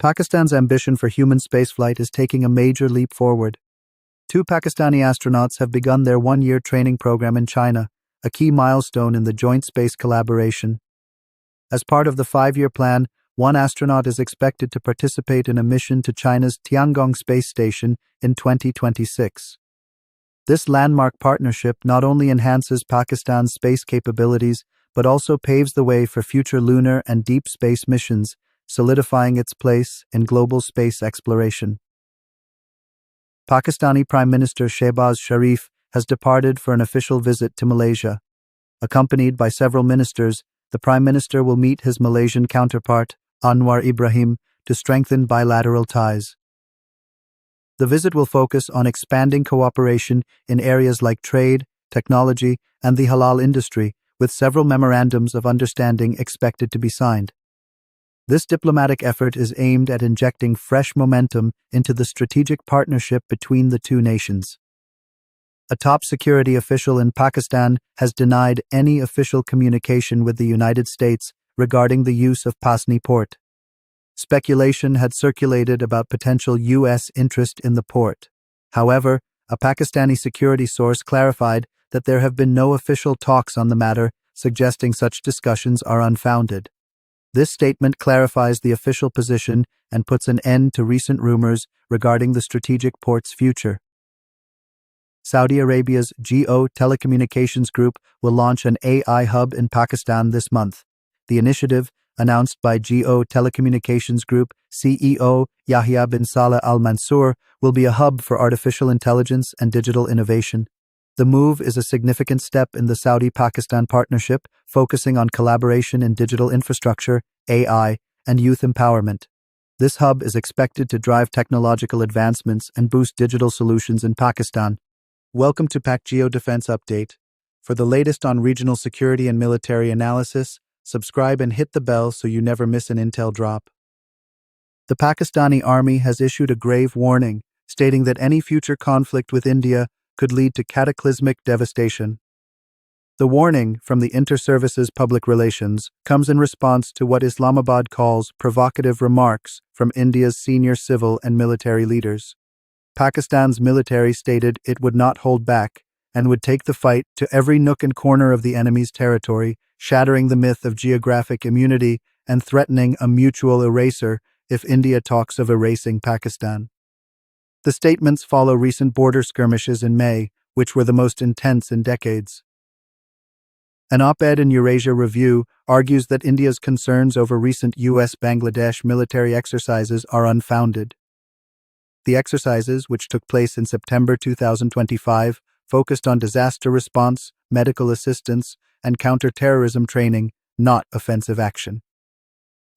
Pakistan's ambition for human spaceflight is taking a major leap forward. Two Pakistani astronauts have begun their one-year training program in China, a key milestone in the joint space collaboration. As part of the 5-year plan, one astronaut is expected to participate in a mission to China's Tiangong space station in 2026. This landmark partnership not only enhances Pakistan's space capabilities, but also paves the way for future lunar and deep space missions, solidifying its place in global space exploration. Pakistani Prime Minister Shehbaz Sharif has departed for an official visit to Malaysia. Accompanied by several ministers, the Prime Minister will meet his Malaysian counterpart, Anwar Ibrahim, to strengthen bilateral ties. The visit will focus on expanding cooperation in areas like trade, technology, and the halal industry, with several memorandums of understanding expected to be signed. This diplomatic effort is aimed at injecting fresh momentum into the strategic partnership between the two nations. A top security official in Pakistan has denied any official communication with the United States regarding the use of Pasni port. Speculation had circulated about potential U.S. interest in the port. However, a Pakistani security source clarified that there have been no official talks on the matter, suggesting such discussions are unfounded. This statement clarifies the official position and puts an end to recent rumors regarding the strategic port's future. Saudi Arabia's Geo Telecommunications Group will launch an AI hub in Pakistan this month. The initiative, announced by Geo Telecommunications Group CEO Yahya bin Saleh Al Mansour, will be a hub for artificial intelligence and digital innovation. The move is a significant step in the Saudi-Pakistan partnership, focusing on collaboration in digital infrastructure, AI, and youth empowerment. This hub is expected to drive technological advancements and boost digital solutions in Pakistan. Welcome to Pakistangeo Defence Update. For the latest on regional security and military analysis, subscribe and hit the bell so you never miss an intel drop. The Pakistani army has issued a grave warning, stating that any future conflict with India could lead to cataclysmic devastation. The warning from the Inter-Services Public Relations comes in response to what Islamabad calls provocative remarks from India's senior civil and military leaders. Pakistan's military stated it would not hold back and would take the fight to every nook and corner of the enemy's territory, shattering the myth of geographic immunity and threatening a mutual eraser if India talks of erasing Pakistan. The statements follow recent border skirmishes in May, which were the most intense in decades. An op-ed in Eurasia Review argues that India's concerns over recent US-Bangladesh military exercises are unfounded. The exercises, which took place in September 2025, focused on disaster response, medical assistance, and counter-terrorism training, not offensive action.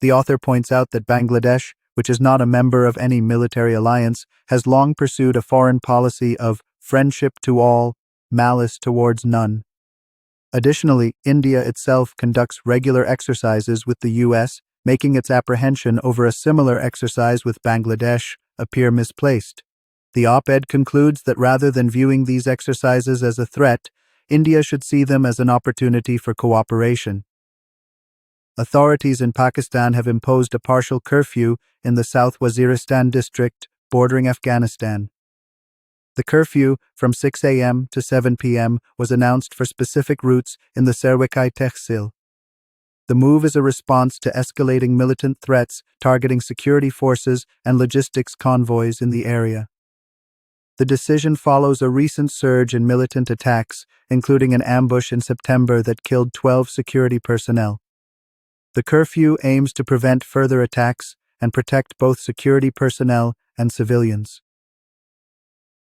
The author points out that Bangladesh, which is not a member of any military alliance, has long pursued a foreign policy of friendship to all, malice towards none. Additionally, India itself conducts regular exercises with the U.S., making its apprehension over a similar exercise with Bangladesh appear misplaced. The op-ed concludes that rather than viewing these exercises as a threat, India should see them as an opportunity for cooperation. Authorities in Pakistan have imposed a partial curfew in the South Waziristan district bordering Afghanistan. The curfew, from 6 a.m. to 7 p.m., was announced for specific routes in the Serwikai Tehsil. The move is a response to escalating militant threats targeting security forces and logistics convoys in the area. The decision follows a recent surge in militant attacks, including an ambush in September that killed 12 security personnel. The curfew aims to prevent further attacks and protect both security personnel and civilians.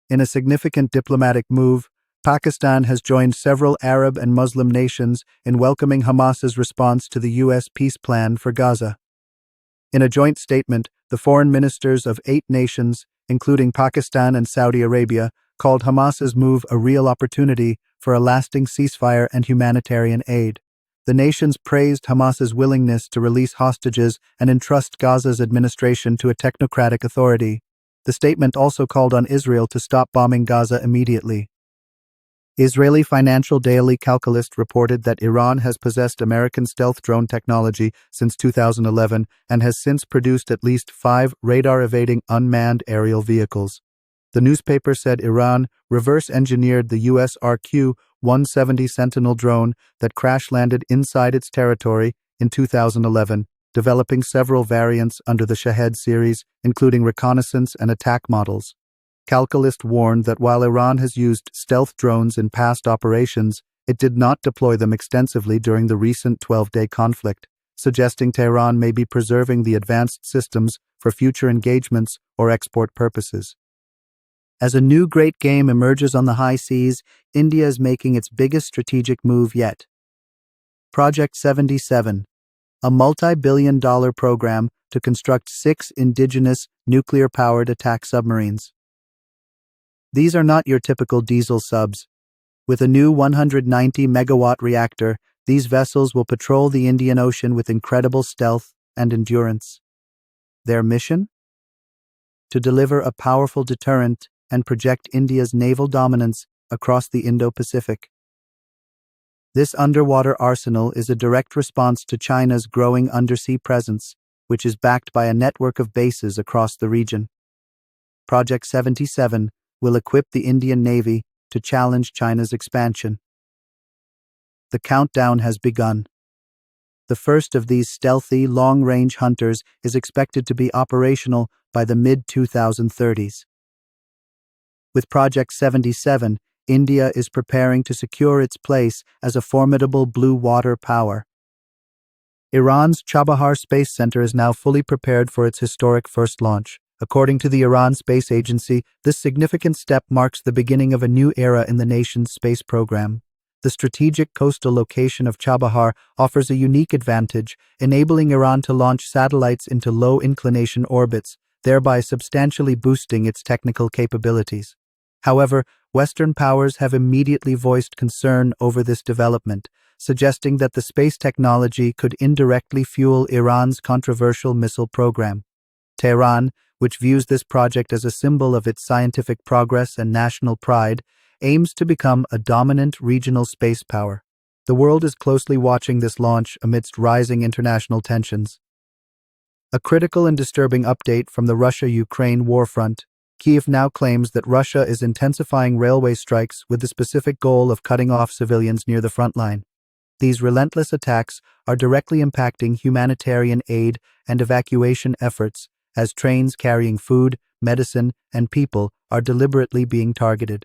In a significant diplomatic move, Pakistan has joined several Arab and Muslim nations in welcoming Hamas's response to the U.S. peace plan for Gaza. In a joint statement, the foreign ministers of 8 nations, including Pakistan and Saudi Arabia, called Hamas's move a real opportunity for a lasting ceasefire and humanitarian aid. The nations praised Hamas's willingness to release hostages and entrust Gaza's administration to a technocratic authority. The statement also called on Israel to stop bombing Gaza immediately. Israeli financial daily Calculist reported that Iran has possessed American stealth drone technology since 2011 and has since produced at least 5 radar-evading unmanned aerial vehicles. The newspaper said Iran reverse-engineered the U.S. RQ-170 Sentinel drone that crash-landed inside its territory in 2011, developing several variants under the Shahed series, including reconnaissance and attack models. Calculist warned that while Iran has used stealth drones in past operations, it did not deploy them extensively during the recent 12-day conflict, suggesting Tehran may be preserving the advanced systems for future engagements or export purposes. As a new great game emerges on the high seas, India is making its biggest strategic move yet. Project 77, a multi-billion-dollar program to construct 6 indigenous nuclear-powered attack submarines. These are not your typical diesel subs. With a new 190-megawatt reactor, these vessels will patrol the Indian Ocean with incredible stealth and endurance. Their mission? To deliver a powerful deterrent and project India's naval dominance across the Indo-Pacific. This underwater arsenal is a direct response to China's growing undersea presence, which is backed by a network of bases across the region. Project 77 will equip the Indian Navy to challenge China's expansion. The countdown has begun. The first of these stealthy, long-range hunters is expected to be operational by the mid-2030s. With Project 77, India is preparing to secure its place as a formidable blue water power. Iran's Chabahar Space Center is now fully prepared for its historic first launch. According to the Iran Space Agency, this significant step marks the beginning of a new era in the nation's space program. The strategic coastal location of Chabahar offers a unique advantage, enabling Iran to launch satellites into low-inclination orbits, thereby substantially boosting its technical capabilities. However, Western powers have immediately voiced concern over this development, suggesting that the space technology could indirectly fuel Iran's controversial missile program. Tehran, which views this project as a symbol of its scientific progress and national pride, aims to become a dominant regional space power. The world is closely watching this launch amidst rising international tensions. A critical and disturbing update from the Russia-Ukraine war front. Kyiv now claims that Russia is intensifying railway strikes with the specific goal of cutting off civilians near the front line. These relentless attacks are directly impacting humanitarian aid and evacuation efforts, as trains carrying food, medicine, and people are deliberately being targeted.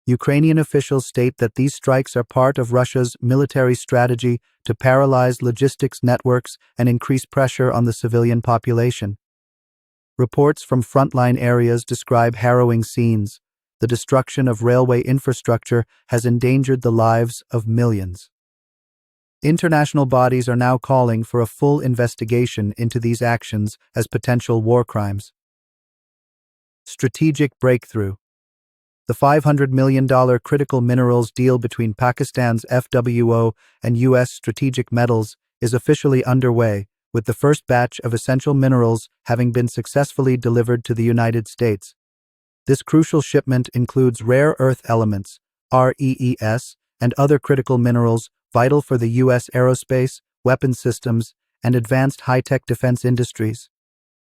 Ukrainian officials state that these strikes are part of Russia's military strategy to paralyze logistics networks and increase pressure on the civilian population. Reports from frontline areas describe harrowing scenes. The destruction of railway infrastructure has endangered the lives of millions. International bodies are now calling for a full investigation into these actions as potential war crimes. Strategic breakthrough. The $500 million critical minerals deal between Pakistan's FWO and U.S. Strategic Metals is officially underway, with the first batch of essential minerals having been successfully delivered to the United States. This crucial shipment includes rare earth elements, REEs, and other critical minerals vital for the U.S. aerospace, weapons systems, and advanced high-tech defense industries.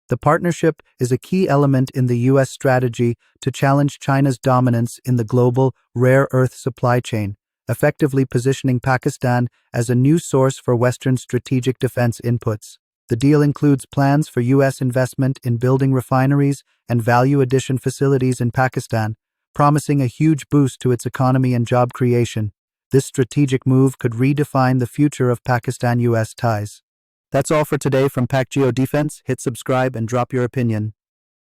The partnership is a key element in the U.S. strategy to challenge China's dominance in the global rare earth supply chain, effectively positioning Pakistan as a new source for Western strategic defense inputs. The deal includes plans for U.S. investment in building refineries and value addition facilities in Pakistan, promising a huge boost to its economy and job creation. This strategic move could redefine the future of Pakistan-U.S. ties. That's all for today from Pakistangeo Defense. Hit subscribe and drop your opinion.